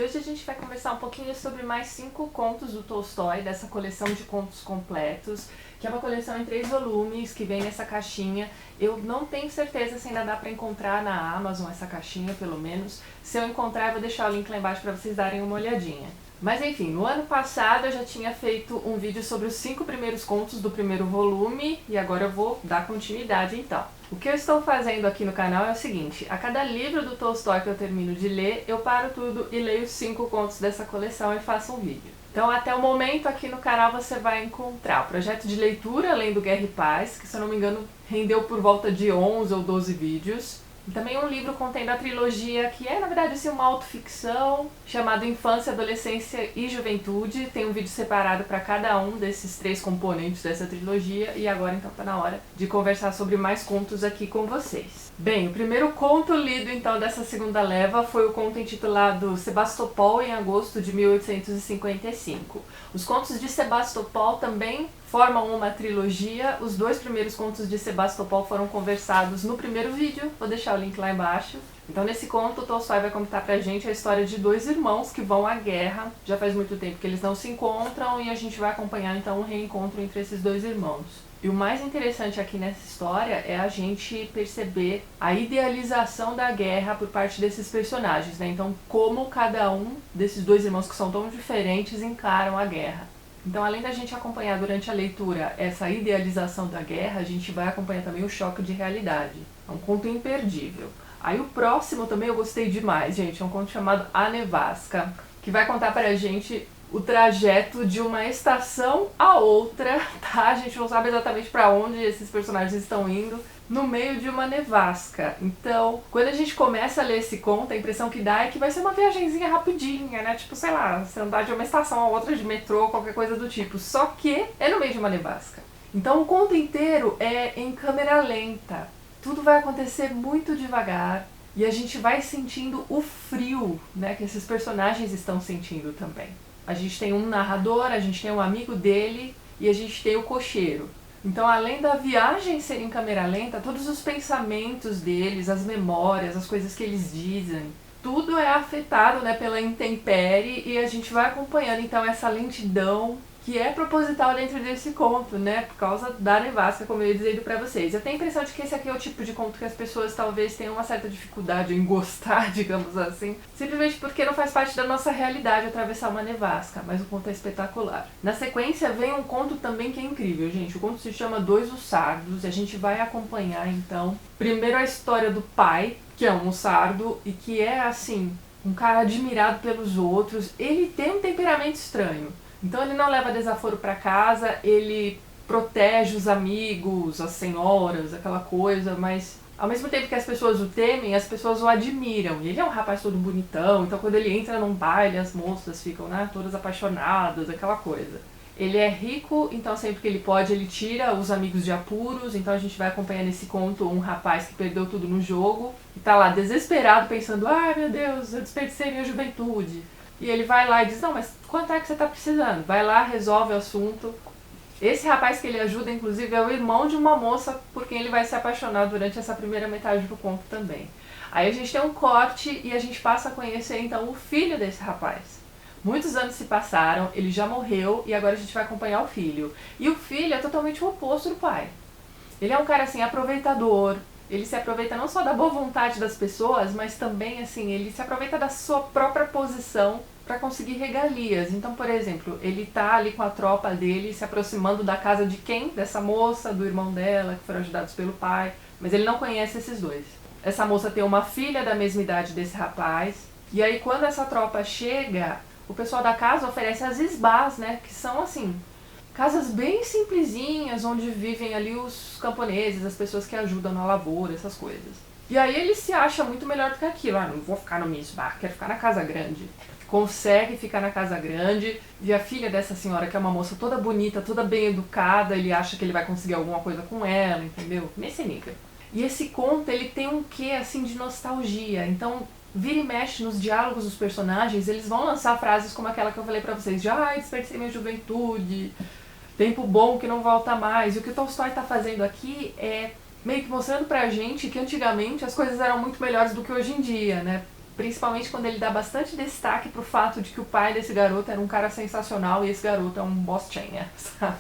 hoje a gente vai conversar um pouquinho sobre mais 5 contos do Tolstói, dessa coleção de contos completos, que é uma coleção em 3 volumes, que vem nessa caixinha. Eu não tenho certeza se ainda dá para encontrar na Amazon essa caixinha, pelo menos. Se eu encontrar, eu vou deixar o link lá embaixo para vocês darem uma olhadinha. Mas enfim, no ano passado eu já tinha feito um vídeo sobre os 5 primeiros contos do primeiro volume, e agora eu vou dar continuidade então. O que eu estou fazendo aqui no canal é o seguinte: a cada livro do Tolstói que eu termino de ler, eu paro tudo e leio os 5 contos dessa coleção e faço um vídeo. Então até o momento aqui no canal você vai encontrar o projeto de leitura além do Guerra e Paz, que se eu não me engano rendeu por volta de 11 ou 12 vídeos. E também um livro contendo a trilogia, que é na verdade assim, uma autoficção, chamado Infância, Adolescência e Juventude. Tem um vídeo separado para cada um desses 3 componentes dessa trilogia, e agora então tá na hora de conversar sobre mais contos aqui com vocês. Bem, o primeiro conto lido então dessa segunda leva foi o conto intitulado Sebastopol, em agosto de 1855. Os contos de Sebastopol também formam uma trilogia. Os 2 primeiros contos de Sebastopol foram conversados no primeiro vídeo, vou deixar o link lá embaixo. Então nesse conto o Tolstói vai contar pra gente a história de 2 irmãos que vão à guerra. Já faz muito tempo que eles não se encontram e a gente vai acompanhar então o reencontro entre esses 2 irmãos. E o mais interessante aqui nessa história é a gente perceber a idealização da guerra por parte desses personagens, né? Então como cada um desses 2 irmãos que são tão diferentes encaram a guerra. Então, além da gente acompanhar durante a leitura essa idealização da guerra, a gente vai acompanhar também o choque de realidade. É um conto imperdível. Aí o próximo também eu gostei demais, gente. É um conto chamado A Nevasca, que vai contar pra gente o trajeto de uma estação a outra, tá? A gente não sabe exatamente pra onde esses personagens estão indo, no meio de uma nevasca. Então, quando a gente começa a ler esse conto, a impressão que dá é que vai ser uma viagenzinha rapidinha, né? Tipo, sei lá, você andar de uma estação a outra de metrô, qualquer coisa do tipo. Só que é no meio de uma nevasca. Então o conto inteiro é em câmera lenta. Tudo vai acontecer muito devagar e a gente vai sentindo o frio, né, que esses personagens estão sentindo também. A gente tem um narrador, a gente tem um amigo dele e a gente tem o cocheiro. Então, além da viagem ser em câmera lenta, todos os pensamentos deles, as memórias, as coisas que eles dizem, tudo é afetado, né, pela intempérie, e a gente vai acompanhando então essa lentidão que é proposital dentro desse conto, né, por causa da nevasca, como eu ia dizendo pra vocês. Eu tenho a impressão de que esse aqui é o tipo de conto que as pessoas talvez tenham uma certa dificuldade em gostar, digamos assim, simplesmente porque não faz parte da nossa realidade atravessar uma nevasca, mas o conto é espetacular. Na sequência vem um conto também que é incrível, gente. O conto se chama Dois os Sardos, e a gente vai acompanhar então primeiro a história do pai, que é um sardo e que é assim, um cara admirado pelos outros. Ele tem um temperamento estranho. Então ele não leva desaforo para casa, ele protege os amigos, as senhoras, aquela coisa, mas ao mesmo tempo que as pessoas o temem, as pessoas o admiram. E ele é um rapaz todo bonitão, então quando ele entra num baile, as moças ficam, né, todas apaixonadas, aquela coisa. Ele é rico, então sempre que ele pode ele tira os amigos de apuros. Então a gente vai acompanhar nesse conto um rapaz que perdeu tudo no jogo e tá lá desesperado pensando: ai meu Deus, eu desperdicei minha juventude. E ele vai lá e diz: não, mas quanto é que você tá precisando? Vai lá, resolve o assunto. Esse rapaz que ele ajuda, inclusive, é o irmão de uma moça por quem ele vai se apaixonar durante essa primeira metade do conto também. Aí a gente tem um corte e a gente passa a conhecer então o filho desse rapaz. Muitos anos se passaram, ele já morreu e agora a gente vai acompanhar o filho. E o filho é totalmente o oposto do pai. Ele é um cara assim, aproveitador. Ele se aproveita não só da boa vontade das pessoas, mas também assim, ele se aproveita da sua própria posição para conseguir regalias. Então, por exemplo, ele tá ali com a tropa dele se aproximando da casa de quem? Dessa moça, do irmão dela, que foram ajudados pelo pai, mas ele não conhece esses 2. Essa moça tem uma filha da mesma idade desse rapaz, e aí quando essa tropa chega, o pessoal da casa oferece as esbás, né, que são assim, casas bem simplesinhas, onde vivem ali os camponeses, as pessoas que ajudam na lavoura, essas coisas. E aí ele se acha muito melhor do que aquilo. Ah, não vou ficar no misbah, quero ficar na casa grande. Consegue ficar na casa grande, e a filha dessa senhora, que é uma moça toda bonita, toda bem educada, ele acha que ele vai conseguir alguma coisa com ela, entendeu? Nesse nível. E esse conto, ele tem um quê, assim, de nostalgia. Então, vira e mexe nos diálogos dos personagens, eles vão lançar frases como aquela que eu falei pra vocês, de ai, desperdicei minha juventude, tempo bom que não volta mais. E o que o Tolstói tá fazendo aqui é meio que mostrando pra gente que antigamente as coisas eram muito melhores do que hoje em dia, né? principalmente quando ele dá bastante destaque pro fato de que o pai desse garoto era um cara sensacional e esse garoto é um bostinha, sabe?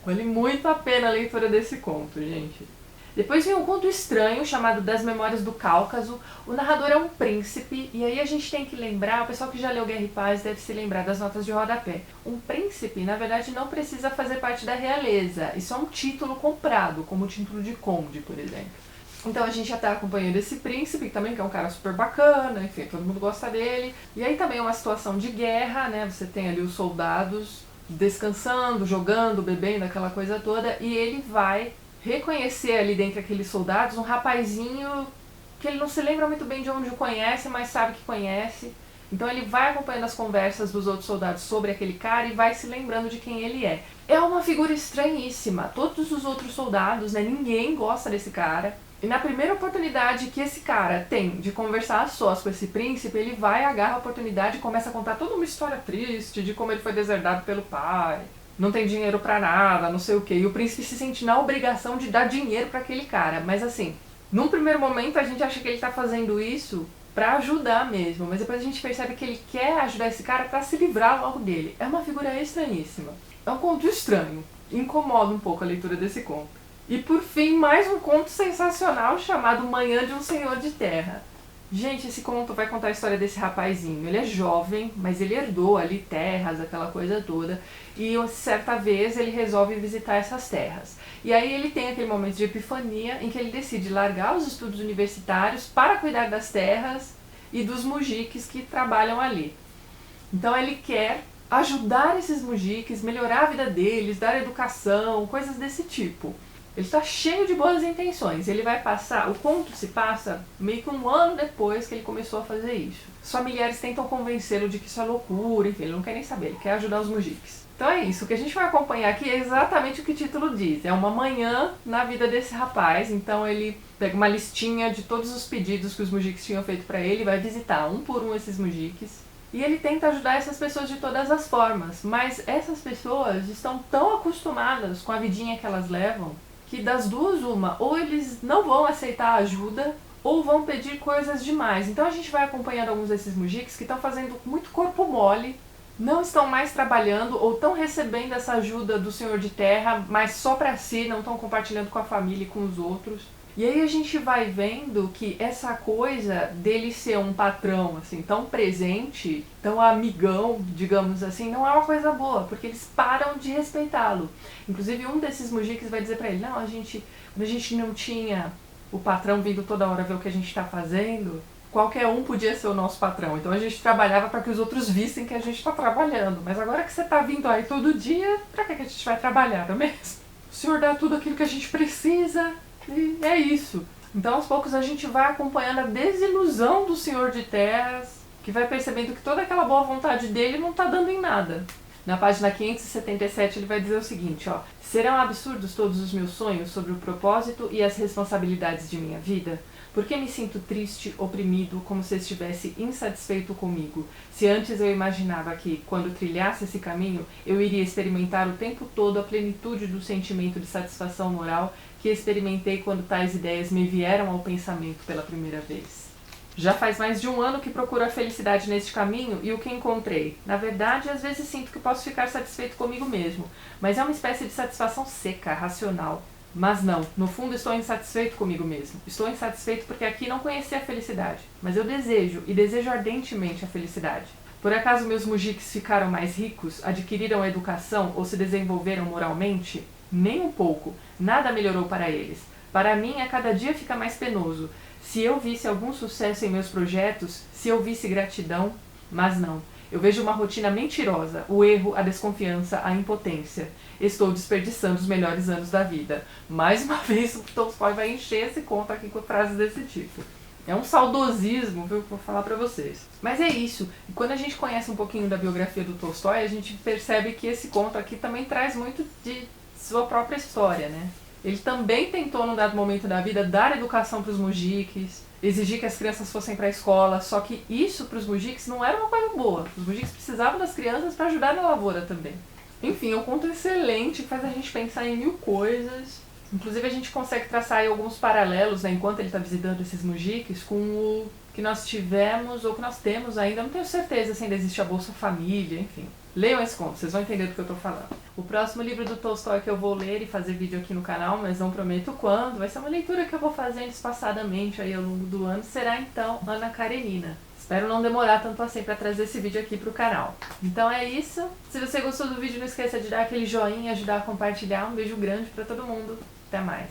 Vale muito a pena a leitura desse conto, gente. Depois vem um conto estranho chamado Das Memórias do Cáucaso. O narrador é um príncipe, e aí a gente tem que lembrar, o pessoal que já leu Guerra e Paz deve se lembrar das notas de rodapé. Um príncipe, na verdade, não precisa fazer parte da realeza, isso é um título comprado, como o título de conde, por exemplo. Então a gente já tá acompanhando esse príncipe também, que é um cara super bacana, enfim, todo mundo gosta dele. E aí também é uma situação de guerra, né, você tem ali os soldados descansando, jogando, bebendo, aquela coisa toda, e ele vai reconhecer ali dentre aqueles soldados um rapazinho que ele não se lembra muito bem de onde o conhece, mas sabe que conhece. Então ele vai acompanhando as conversas dos outros soldados sobre aquele cara e vai se lembrando de quem ele é. É uma figura estranhíssima. Todos os outros soldados, né, ninguém gosta desse cara. E na primeira oportunidade que esse cara tem de conversar a sós com esse príncipe, ele vai, agarra a oportunidade e começa a contar toda uma história triste de como ele foi deserdado pelo pai, não tem dinheiro pra nada, não sei o que. E o príncipe se sente na obrigação de dar dinheiro pra aquele cara. Mas assim, num primeiro momento a gente acha que ele tá fazendo isso pra ajudar mesmo, mas depois a gente percebe que ele quer ajudar esse cara pra se livrar logo dele. É uma figura estranhíssima. É um conto estranho. Incomoda um pouco a leitura desse conto. E por fim, mais um conto sensacional chamado Manhã de um Senhor de Terra. Gente, esse conto vai contar a história desse rapazinho. Ele é jovem, mas ele herdou ali terras, aquela coisa toda. E certa vez ele resolve visitar essas terras. E aí ele tem aquele momento de epifania em que ele decide largar os estudos universitários para cuidar das terras e dos mujiques que trabalham ali. Então ele quer ajudar esses mujiques, melhorar a vida deles, dar educação, coisas desse tipo. Ele está cheio de boas intenções. Ele vai passar, o conto se passa meio que um ano depois que ele começou a fazer isso. Os familiares tentam convencê-lo de que isso é loucura, enfim, ele não quer nem saber, ele quer ajudar os mujiques. Então é isso, o que a gente vai acompanhar aqui é exatamente o que o título diz. É uma manhã na vida desse rapaz, então ele pega uma listinha de todos os pedidos que os mujiques tinham feito para ele, vai visitar um por um esses mujiques. E ele tenta ajudar essas pessoas de todas as formas, mas essas pessoas estão tão acostumadas com a vidinha que elas levam, que das duas uma, ou eles não vão aceitar ajuda, ou vão pedir coisas demais. Então a gente vai acompanhando alguns desses mujiques que estão fazendo muito corpo mole, não estão mais trabalhando, ou estão recebendo essa ajuda do Senhor de Terra, mas só pra si, não estão compartilhando com a família e com os outros. E aí a gente vai vendo que essa coisa dele ser um patrão assim tão presente, tão amigão, digamos assim, não é uma coisa boa, porque eles param de respeitá-lo. Inclusive um desses mujiques vai dizer pra ele, não, quando a gente não tinha o patrão vindo toda hora ver o que a gente tá fazendo, qualquer um podia ser o nosso patrão. Então a gente trabalhava para que os outros vissem que a gente tá trabalhando. Mas agora que você tá vindo aí todo dia, pra que a gente vai trabalhar, não é mesmo? O senhor dá tudo aquilo que a gente precisa. E é isso. Então aos poucos a gente vai acompanhando a desilusão do Senhor de Terras, que vai percebendo que toda aquela boa vontade dele não está dando em nada. Na página 577 ele vai dizer o seguinte, ó: serão absurdos todos os meus sonhos sobre o propósito e as responsabilidades de minha vida? Por que me sinto triste, oprimido, como se estivesse insatisfeito comigo? Se antes eu imaginava que, quando trilhasse esse caminho, eu iria experimentar o tempo todo a plenitude do sentimento de satisfação moral que experimentei quando tais ideias me vieram ao pensamento pela primeira vez. Já faz mais de um ano que procuro a felicidade neste caminho e o que encontrei. Na verdade, às vezes sinto que posso ficar satisfeito comigo mesmo, mas é uma espécie de satisfação seca, racional. Mas não, no fundo estou insatisfeito comigo mesmo. Estou insatisfeito porque aqui não conheci a felicidade, mas eu desejo, e desejo ardentemente a felicidade. Por acaso meus mujiques ficaram mais ricos, adquiriram educação ou se desenvolveram moralmente? Nem um pouco, nada melhorou para eles. Para mim, a cada dia fica mais penoso. Se eu visse algum sucesso em meus projetos, se eu visse gratidão, mas não. Eu vejo uma rotina mentirosa, o erro, a desconfiança, a impotência. Estou desperdiçando os melhores anos da vida. Mais uma vez o Tolstói vai encher esse conto aqui com frases desse tipo. É um saudosismo, viu, que eu vou falar pra vocês. Mas é isso. E quando a gente conhece um pouquinho da biografia do Tolstói, a gente percebe que esse conto aqui também traz muito de sua própria história, né? Ele também tentou, num dado momento da vida, dar educação para os mujiques, exigir que as crianças fossem para a escola, só que isso para os mujiques não era uma coisa boa. Os mujiques precisavam das crianças para ajudar na lavoura também. Enfim, é um conto excelente, faz a gente pensar em mil coisas. Inclusive a gente consegue traçar aí alguns paralelos, né, enquanto ele está visitando esses mujiques, com o que nós tivemos ou que nós temos ainda. Não tenho certeza se ainda existe a Bolsa Família, enfim. Leiam esse conto, vocês vão entender do que eu estou falando. O próximo livro do Tolstói que eu vou ler e fazer vídeo aqui no canal, mas não prometo quando, vai ser uma leitura que eu vou fazendo espaçadamente aí ao longo do ano, será então Ana Karenina. Espero não demorar tanto assim para trazer esse vídeo aqui pro canal. Então é isso. Se você gostou do vídeo, não esqueça de dar aquele joinha, ajudar a compartilhar. Um beijo grande para todo mundo. Até mais.